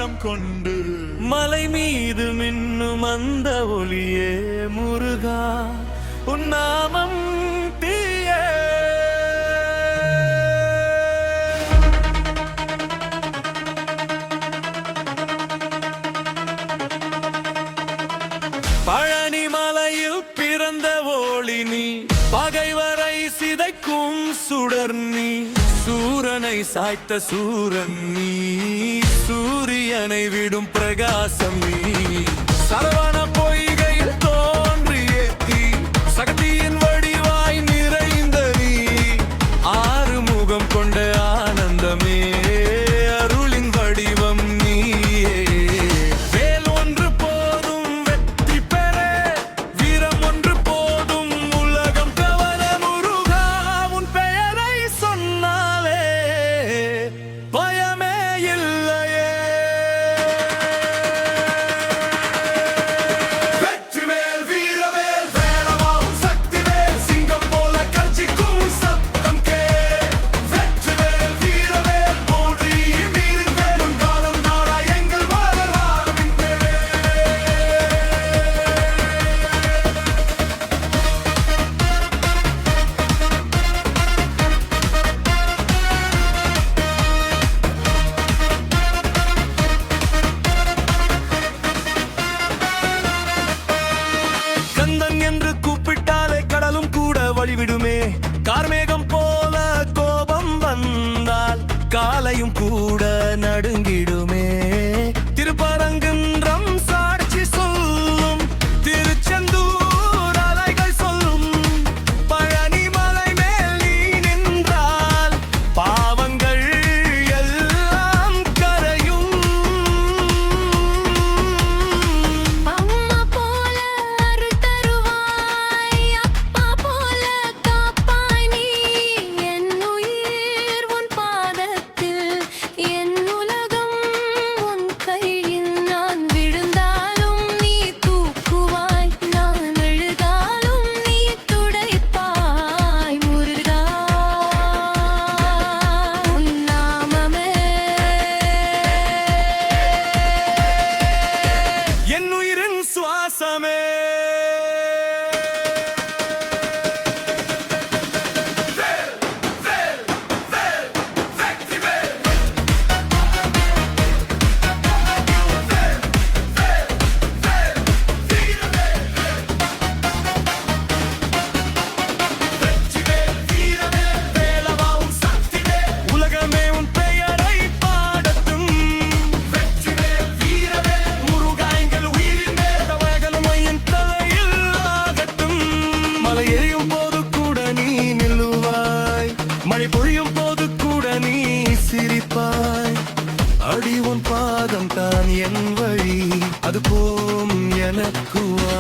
ஆழம் கொண்டு மலை மீது மின்னும் அந்த ஒளியே முருகா உன் நாமம் தீயே. பழனி மலையில் பிறந்த ஒளி நீ, பகைவரை சிதைக்கும் சுடர் நீ, சூரனை சாய்த்த சூரன் நீ, சூரியனை விடும் பிரகாசம் நீ, சரவண பொய்கையில் தோன்றிய தீ, சக்தியின் வடிவாய் நிறைந்த நீ, ஆறு முகம் கொண்ட ஆனந்தமே அருளின் வடிவம் நீயே. வேல் ஒன்று போதும் வெற்றி பெற, வீரம் ஒன்று போதும் உலகம் கவர, முருகா உன் பெயரை சொன்னாலே பயமே இல்லையே. வெற்றிவேல் வீரவேல் வேலவாம் சக்திவேல், சிங்கம் போல கர்ஜிக்கும் சத்தம் கேள். வெற்றிவேல் வீரவேல் போற்றி வீரவேல், காலம் நாடா எங்கள் வரலாற்றின் வேல். கந்தன் என்று கூப்பிட்டாலே கடலும் கூட வழிவிடுமே, கார்மேகம் போல கோபம் வந்தால் காலையும் கூட நடுங்கிடுமே. திருப்பரங்குன்றம் சாட்சி சொல்லும், திருச்செந்தூர் அலைகள் சொல்லும், பழனி மலை மேல் நீ நின்றால் பாவங்கள் எல்லாம் கரையும். அம்மா போல அருள் தருவாய், அப்பா போல காப்பாய் நீ, என் உயிர் உன் பாதத்தில், என் உலகம் உன் கையில். நான் விழுந்தாலும் நீ தூக்குவாய், நான் அழுதாலும் நீ துடைப்பாய், முருகா உன் நாமமே என் உயிரின் சுவாசமே. வேலவாம் சக்திவேல், உலகமே உன் பெயரை பாடட்டும். முருகா எங்கள் உயிரின் மேல் தவகலும் என் தலையில் ஆகட்டும். மலை எரியும் போது கூட நீ நில்லுவாய், மழை பொழியும் போது கூட நீ சிரிப்பாய். அடி உன் பாதம் தான் என் வழி, அது போம் எனக்கு வா.